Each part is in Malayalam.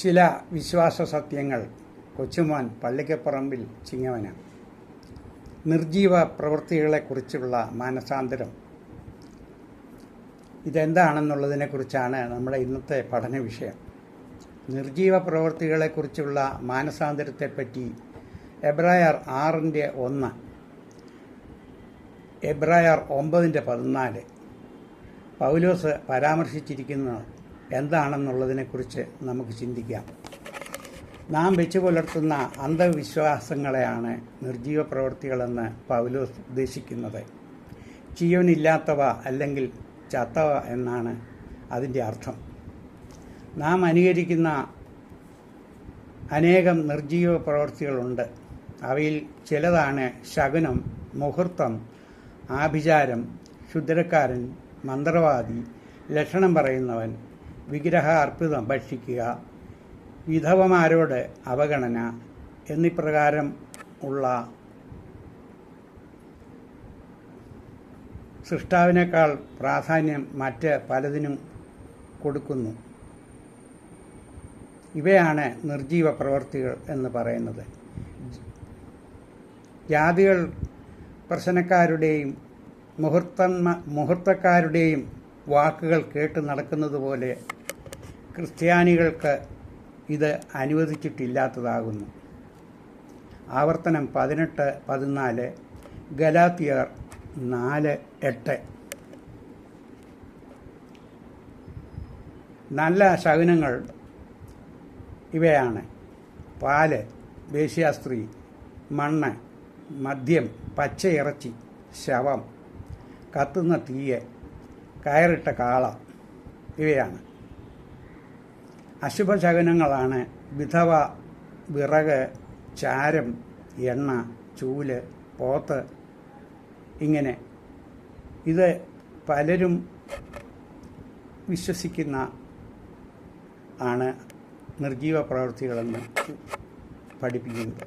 ചില വിശ്വാസ സത്യങ്ങൾ കൊച്ചുമോൻ പള്ളിക്കപ്പറമ്പിൽ ചിങ്ങവന. നിർജീവ പ്രവൃത്തികളെക്കുറിച്ചുള്ള മാനസാന്തരം ഇതെന്താണെന്നുള്ളതിനെക്കുറിച്ചാണ് നമ്മുടെ ഇന്നത്തെ പഠന വിഷയം. നിർജീവ പ്രവൃത്തികളെക്കുറിച്ചുള്ള മാനസാന്തരത്തെപ്പറ്റി എബ്രായർ 6:1, എബ്രായർ 9:14 പൗലോസ് പരാമർശിച്ചിരിക്കുന്നത് എന്താണെന്നുള്ളതിനെക്കുറിച്ച് നമുക്ക് ചിന്തിക്കാം. നാം വെച്ചു പുലർത്തുന്ന അന്ധവിശ്വാസങ്ങളെയാണ് നിർജീവ പ്രവൃത്തികളെന്ന് പൗലോസ് ഉദ്ദേശിക്കുന്നത്. ജീവനില്ലാത്തവ അല്ലെങ്കിൽ ചത്തവ എന്നാണ് അതിൻ്റെ അർത്ഥം. നാം അനുകരിക്കുന്ന അനേകം നിർജീവ പ്രവൃത്തികളുണ്ട്. അവയിൽ ചിലതാണ് ശകുനം, മുഹൂർത്തം, ആഭിചാരം, ക്ഷുദ്രക്കാരൻ, മന്ത്രവാദി, ലക്ഷണം പറയുന്നവൻ, വിഗ്രഹ അർപ്പിതം ഭക്ഷിക്കുക, വിധവമാരോട് അവഗണന എന്നിപ്രകാരം ഉള്ള സൃഷ്ടാവിനേക്കാൾ പ്രാധാന്യം മറ്റ് പലതിനും കൊടുക്കുന്നു. ഇവയാണ് നിർജീവ പ്രവൃത്തികൾ എന്ന് പറയുന്നത്. ജാതികൾ പ്രശ്നക്കാരുടെയും മുഹൂർത്തക്കാരുടെയും വാക്കുകൾ കേട്ട് നടക്കുന്നത് പോലെ ക്രിസ്ത്യാനികൾക്ക് ഇത് അനുവദിച്ചിട്ടില്ലാത്തതാകുന്നു. ആവർത്തനം 18:14, ഗലാത്യർ 4:8. നല്ല ശകുനങ്ങൾ ഇവയാണ്: പാല്, വേശ്യാസ്ത്രീ, മണ്ണ്, മദ്യം, പച്ചയിറച്ചി, ശവം, കത്തുന്ന തീയ്, കയറിട്ട കാള ഇവയാണ്. അശുഭശകുനങ്ങളാണ് വിധവ, വിറക്, ചാരം, എണ്ണ, ചൂല്, പോത്ത്. ഇങ്ങനെ ഇത് പലരും വിശ്വസിക്കുന്ന ആണ് നിർജീവ പ്രവൃത്തികളെന്ന് പഠിപ്പിക്കുന്നത്.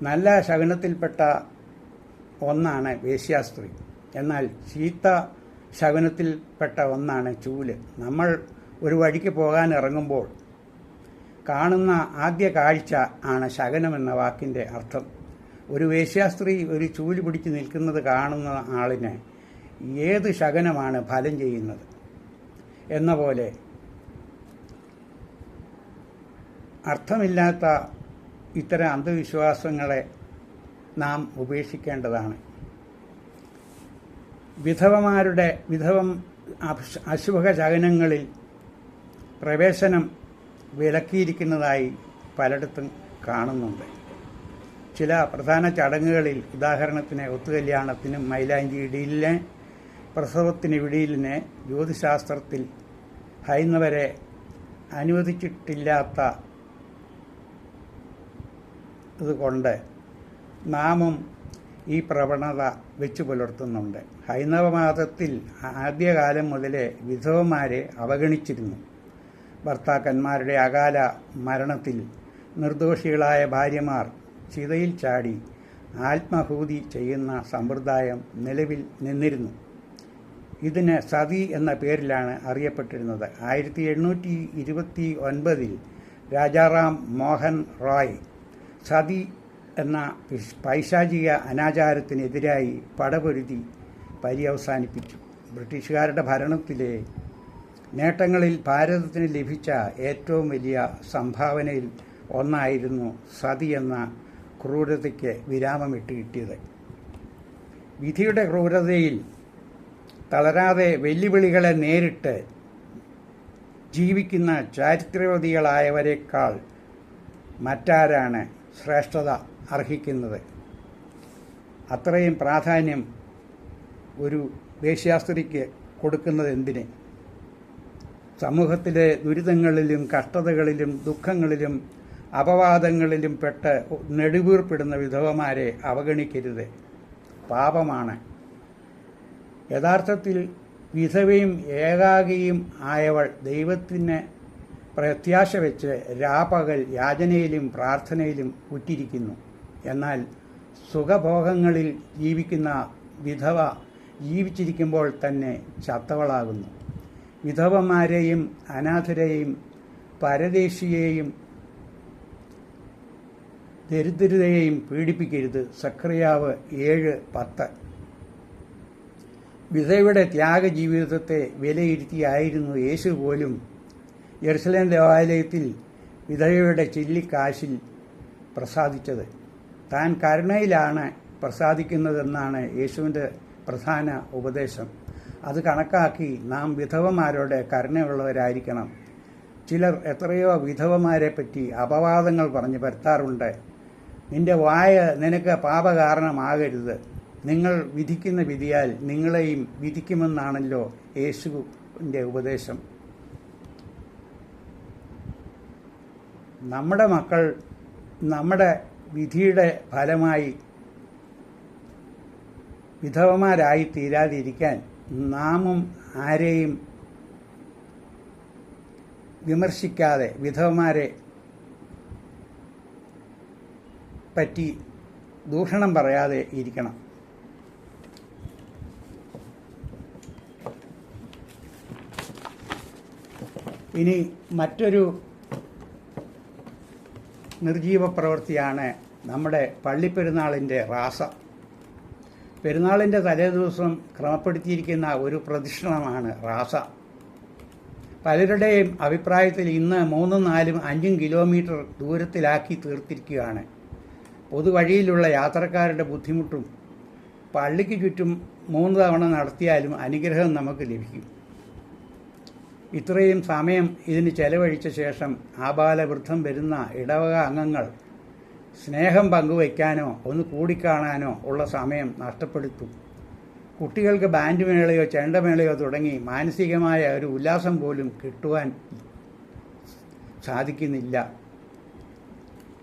നല്ല ശകുനത്തിൽപ്പെട്ട ഒന്നാണ് വേശ്യാസ്ത്രീ. എന്നാൽ ചീത്ത ശകുനത്തിൽപ്പെട്ട ഒന്നാണ് ചൂല്. നമ്മൾ ഒരു വഴിക്ക് പോകാൻ ഇറങ്ങുമ്പോൾ കാണുന്ന ആദ്യ കാഴ്ച ആണ് ശകുനമെന്ന വാക്കിൻ്റെ അർത്ഥം. ഒരു വേശ്യാസ്ത്രീ ഒരു ചൂല് പിടിച്ച് നിൽക്കുന്നത് കാണുന്ന ആളിന് ഏത് ശകുനമാണ് ഫലം ചെയ്യുന്നത് എന്ന പോലെ അർത്ഥമില്ലാത്ത ഇത്തരം അന്ധവിശ്വാസങ്ങളെ നാം ഉപേക്ഷിക്കേണ്ടതാണ്. അശുഭ ശകുനങ്ങളിൽ പ്രവേശനം വിലക്കിയിരിക്കുന്നതായി പലയിടത്തും കാണുന്നുണ്ട്. ചില പ്രധാന ചടങ്ങുകളിൽ, ഉദാഹരണത്തിന് ഒത്തുകല്യാണത്തിനും മൈലാഞ്ചി ഇടീലിനെ, പ്രസവത്തിന് വിടിയിലിനെ, ജ്യോതിശാസ്ത്രത്തിൽ ഹൈന്ദവരെ അനുവദിച്ചിട്ടില്ലാത്ത ഇതുകൊണ്ട് നാമും ഈ പ്രവണത വെച്ചു പുലർത്തുന്നുണ്ട്. ഹൈന്ദവ മതത്തിൽ ആദ്യകാലം മുതലേ വിധവമാരെ അവഗണിച്ചിരുന്നു. ഭർത്താക്കന്മാരുടെ അകാല മരണത്തിൽ നിർദോഷികളായ ഭാര്യമാർ ചിതയിൽ ചാടി ആത്മാഹൂതി ചെയ്യുന്ന സമ്പ്രദായം നിലവിൽ നിന്നിരുന്നു. ഇതിന് സതി എന്ന പേരിലാണ് അറിയപ്പെട്ടിരുന്നത്. 1829 രാജാറാം മോഹൻ റോയ് സതി എന്ന പൈശാചിക അനാചാരത്തിനെതിരായി പടപൊരുതി പര്യവസാനിപ്പിച്ചു. ബ്രിട്ടീഷുകാരുടെ ഭരണത്തിലെ നേട്ടങ്ങളിൽ ഭാരതത്തിന് ലഭിച്ച ഏറ്റവും വലിയ സംഭാവനയിൽ ഒന്നായിരുന്നു സതി എന്ന ക്രൂരതയ്ക്ക് വിരാമമിട്ട് കിട്ടിയത്. വിധിയുടെ ക്രൂരതയിൽ തളരാതെ വെല്ലുവിളികളെ നേരിട്ട് ജീവിക്കുന്ന ചാരിത്രവതികളായവരെക്കാൾ മറ്റാരാണ് ശ്രേഷ്ഠത അർഹിക്കുന്നത്? അത്രയും പ്രാധാന്യം ഒരു വേശ്യാസ്ത്രീക്ക് കൊടുക്കുന്നത് എന്തിന്? സമൂഹത്തിലെ ദുരിതങ്ങളിലും കഷ്ടതകളിലും ദുഃഖങ്ങളിലും അപവാദങ്ങളിലും പെട്ട് നെടുവീർപ്പിടുന്ന വിധവമാരെ അവഗണിക്കരുത്. പാപമാണ്. യഥാർത്ഥത്തിൽ വിധവയും ഏകാകിയും ആയവൾ ദൈവത്തിന് പ്രത്യാശ വെച്ച് രാപകൽ യാചനയിലും പ്രാർത്ഥനയിലും ഉറ്റിരിക്കുന്നു. എന്നാൽ സുഖഭോഗങ്ങളിൽ ജീവിക്കുന്ന വിധവ ജീവിച്ചിരിക്കുമ്പോൾ തന്നെ ചത്തവളാകുന്നു. വിധവമാരെയും അനാഥരെയും പരദേശിയെയും ദരിദ്രരെയും പീഡിപ്പിക്കരുത്. സഖറിയാവ് 7:10. വിധവയുടെ ത്യാഗജീവിതത്തെ വിലയിരുത്തിയായിരുന്നു യേശു പോലും യെരുശലേം ദേവാലയത്തിൽ വിധവയുടെ ചില്ലിക്കാശിൽ പ്രസാദിച്ചത്. താൻ കരുണയിലാണ് പ്രസാദിക്കുന്നതെന്നാണ് യേശുവിൻ്റെ പ്രധാന ഉപദേശം. അത് കണക്കാക്കി നാം വിധവമാരോട് കരുണയുള്ളവരായിരിക്കണം. ചിലർ എത്രയോ വിധവമാരെ പറ്റി അപവാദങ്ങൾ പറഞ്ഞ് പരത്താറുണ്ട്. നിന്റെ വായ നിനക്ക് പാപകാരണമാകരുത്, നിങ്ങൾ വിധിക്കുന്ന വിധിയാൽ നിങ്ങളെയും വിധിക്കുമെന്നാണല്ലോ യേശുവിൻ്റെ ഉപദേശം. നമ്മുടെ മക്കൾ നമ്മുടെ വിധിയുടെ ഫലമായി വിധവമാരായി തീരാതിരിക്കാൻ നാമും ആരെയും വിമർശിക്കാതെ വിധവമാരെ പറ്റി ദൂഷണം പറയാതെ ഇരിക്കണം. ഇനി മറ്റൊരു നിർജീവ പ്രവൃത്തിയാണ് നമ്മുടെ പള്ളിപ്പെരുന്നാളിൻ്റെ റാസ. പെരുന്നാളിൻ്റെ തലേദിവസം ക്രമപ്പെടുത്തിയിരിക്കുന്ന ഒരു പ്രദക്ഷിണമാണ് റാസ. പലരുടെയും അഭിപ്രായത്തിൽ ഇന്ന് 3, 4, 5 കിലോമീറ്റർ ദൂരത്തിലാക്കി തീർത്തിരിക്കുകയാണ്. പൊതുവഴിയിലുള്ള യാത്രക്കാരുടെ ബുദ്ധിമുട്ടും പള്ളിക്ക് ചുറ്റും 3 തവണ നടത്തിയാലും അനുഗ്രഹം നമുക്ക് ലഭിക്കും. ഇത്രയും സമയം ഇതിന് ചെലവഴിച്ച ശേഷം ആബാലവൃദ്ധം വരുന്ന ഇടവക അംഗങ്ങൾ സ്നേഹം പങ്കുവയ്ക്കാനോ ഒന്ന് കൂടിക്കാണാനോ ഉള്ള സമയം നഷ്ടപ്പെടുത്തും. കുട്ടികൾക്ക് ബാൻഡ് മേളയോ ചെണ്ടമേളയോ തുടങ്ങി മാനസികമായ ഒരു ഉല്ലാസം പോലും കിട്ടുവാൻ സാധിക്കുന്നില്ല.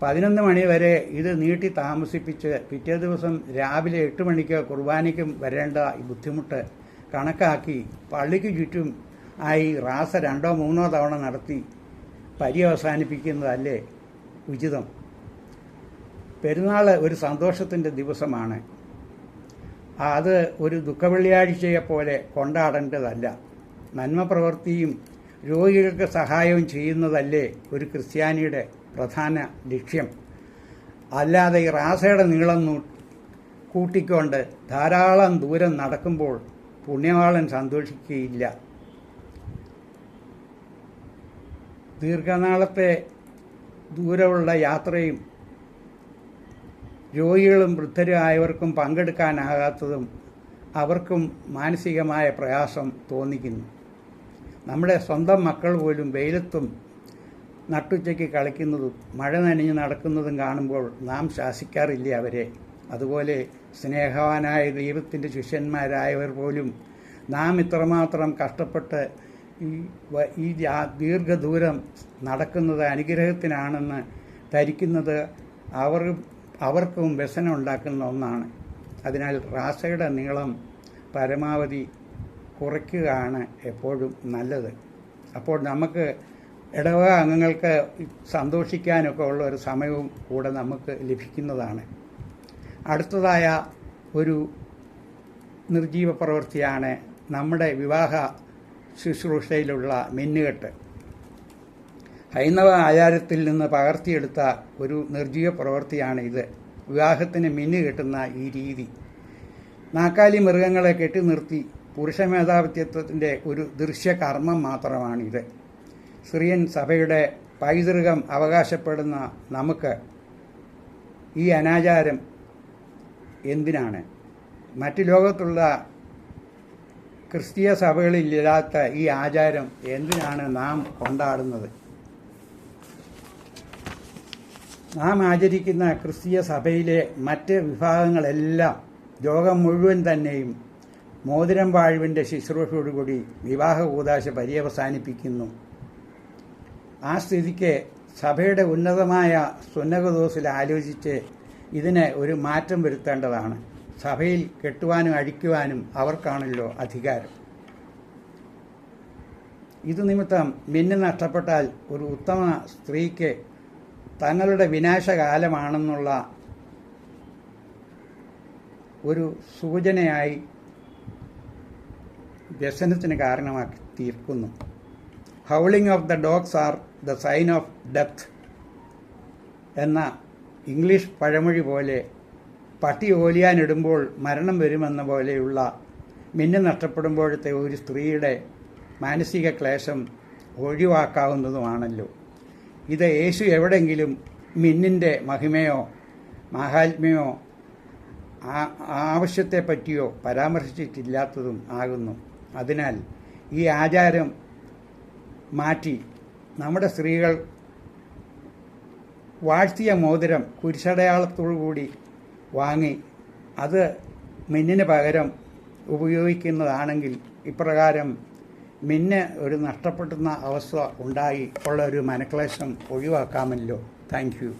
11 മണി വരെ ഇത് നീട്ടി താമസിപ്പിച്ച് പിറ്റേ ദിവസം രാവിലെ 8 മണിക്ക് കുർബാനയ്ക്കും വരേണ്ട ബുദ്ധിമുട്ട് കണക്കാക്കി പള്ളിക്ക് ചുറ്റും ആയി റാസ 2, 3 തവണ നടത്തി പര്യവസാനിപ്പിക്കുന്നതല്ലേ ഉചിതം. പെരുന്നാൾ ഒരു സന്തോഷത്തിൻ്റെ ദിവസമാണ്. അത് ഒരു ദുഃഖവെള്ളിയാഴ്ചയെപ്പോലെ കൊണ്ടാടേണ്ടതല്ല. നന്മ പ്രവൃത്തിയും രോഗികൾക്ക് സഹായവും ചെയ്യുന്നതല്ലേ ഒരു ക്രിസ്ത്യാനിയുടെ പ്രധാന ലക്ഷ്യം. അല്ലാതെ ഈ റാസയുടെ നീളം കൂട്ടിക്കൊണ്ട് ധാരാളം ദൂരം നടക്കുമ്പോൾ പുണ്യവാളൻ സന്തോഷിക്കുകയില്ല. ദീർഘനാളത്തെ ദൂരമുള്ള യാത്രയും രോഗികളും വൃദ്ധരായവർക്കും പങ്കെടുക്കാനാകാത്തതും അവർക്കും മാനസികമായ പ്രയാസം തോന്നിക്കുന്നു. നമ്മുടെ സ്വന്തം മക്കൾ പോലും വെയിലത്തും നട്ടുച്ചയ്ക്ക് കളിക്കുന്നതും മഴ നനഞ്ഞ് നടക്കുന്നതും കാണുമ്പോൾ നാം ശാസിക്കാറില്ലേ അവരെ? അതുപോലെ സ്നേഹവാനായ ദൈവത്തിൻ്റെ ശിഷ്യന്മാരായവർ പോലും നാം ഇത്രമാത്രം കഷ്ടപ്പെട്ട് ഈ ദീർഘദൂരം നടക്കുന്നത് അനുഗ്രഹത്തിനാണെന്ന് ധരിക്കുന്നത് അവർക്കും വ്യസനം ഉണ്ടാക്കുന്ന ഒന്നാണ്. അതിനാൽ റാസയുടെ നീളം പരമാവധി കുറയ്ക്കുകയാണ് എപ്പോഴും നല്ലത്. അപ്പോൾ നമുക്ക് ഇടവക അംഗങ്ങൾക്ക് സന്തോഷിക്കാനൊക്കെ ഉള്ള ഒരു സമയവും കൂടെ നമുക്ക് ലഭിക്കുന്നതാണ്. അടുത്തതായ ഒരു നിർജീവ പ്രവൃത്തിയാണ് നമ്മുടെ വിവാഹ ശുശ്രൂഷയിലുള്ള മിന്നുകെട്ട്. ഹൈന്ദവ ആചാരത്തിൽ നിന്ന് പകർത്തിയെടുത്ത ഒരു നിർജീവ പ്രവൃത്തിയാണ് ഇത്. വിവാഹത്തിന് മിന്നു കെട്ടുന്ന ഈ രീതി നാക്കാലി മൃഗങ്ങളെ കെട്ടി നിർത്തി പുരുഷ മേധാവിത്വത്തിൻ്റെ ഒരു ദൃശ്യകർമ്മം മാത്രമാണിത്. സിറിയൻ സഭയുടെ പൈതൃകം അവകാശപ്പെടുന്ന നമുക്ക് ഈ അനാചാരം എന്തിനാണ്? മറ്റു ലോകത്തുള്ള ക്രിസ്തീയ സഭകളിലില്ലാത്ത ഈ ആചാരം എന്തിനാണ് നാം കൊണ്ടാടുന്നത്? നാം ആചരിക്കുന്ന ക്രിസ്തീയ സഭയിലെ മറ്റ് വിഭാഗങ്ങളെല്ലാം ലോകം മുഴുവൻ തന്നെയും മോതിരം വാഴ്വിൻ്റെ ശുശ്രൂഷയോടുകൂടി വിവാഹ കൂദാശ പര്യവസാനിപ്പിക്കുന്നു. ആ സ്ഥിതിക്ക് സഭയുടെ ഉന്നതമായ സുന്നകദോസിൽ ആലോചിച്ച് ഇതിന് ഒരു മാറ്റം വരുത്തേണ്ടതാണ്. സഭയിൽ കെട്ടുവാനും അഴിക്കുവാനും അവർക്കാണല്ലോ അധികാരം. ഇതു നിമിത്തം മിന്നു നഷ്ടപ്പെട്ടാൽ ഒരു ഉത്തമ സ്ത്രീക്ക് തങ്ങളുടെ വിനാശകാലമാണെന്നുള്ള ഒരു സൂചനയായി വ്യസനത്തിന് കാരണമാക്കി തീർക്കുന്നു. Howling of the dogs are the sign of death എന്ന ഇംഗ്ലീഷ് പഴമൊഴി പോലെ പട്ടി ഓലിയാനിടുമ്പോൾ മരണം വരുമെന്ന പോലെയുള്ള മിന്നു നഷ്ടപ്പെടുമ്പോഴത്തെ ഒരു സ്ത്രീയുടെ മാനസിക ക്ലേശം ഒഴിവാക്കാവുന്നതുമാണല്ലോ. ഇത് യേശു എവിടെങ്കിലും മിന്നിൻ്റെ മഹിമയോ മാഹാത്മ്യമോ ആവശ്യത്തെപ്പറ്റിയോ പരാമർശിച്ചിട്ടില്ലാത്തതും ആകുന്നു. അതിനാൽ ഈ ആചാരം മാറ്റി നമ്മുടെ സ്ത്രീകൾ വാഴ്ത്തിയ മോതിരം കുരിശടയാളത്തോടുകൂടി വാങ്ങി അത് മിന്നിന് പകരം ഉപയോഗിക്കുന്നതാണെങ്കിൽ ഇപ്രകാരം മിന്ന് ഒരു നഷ്ടപ്പെടുന്ന അവസ്ഥ ഉണ്ടായി ഉള്ള ഒരു മനക്ലേശം ഒഴിവാക്കാമല്ലോ. Thank you.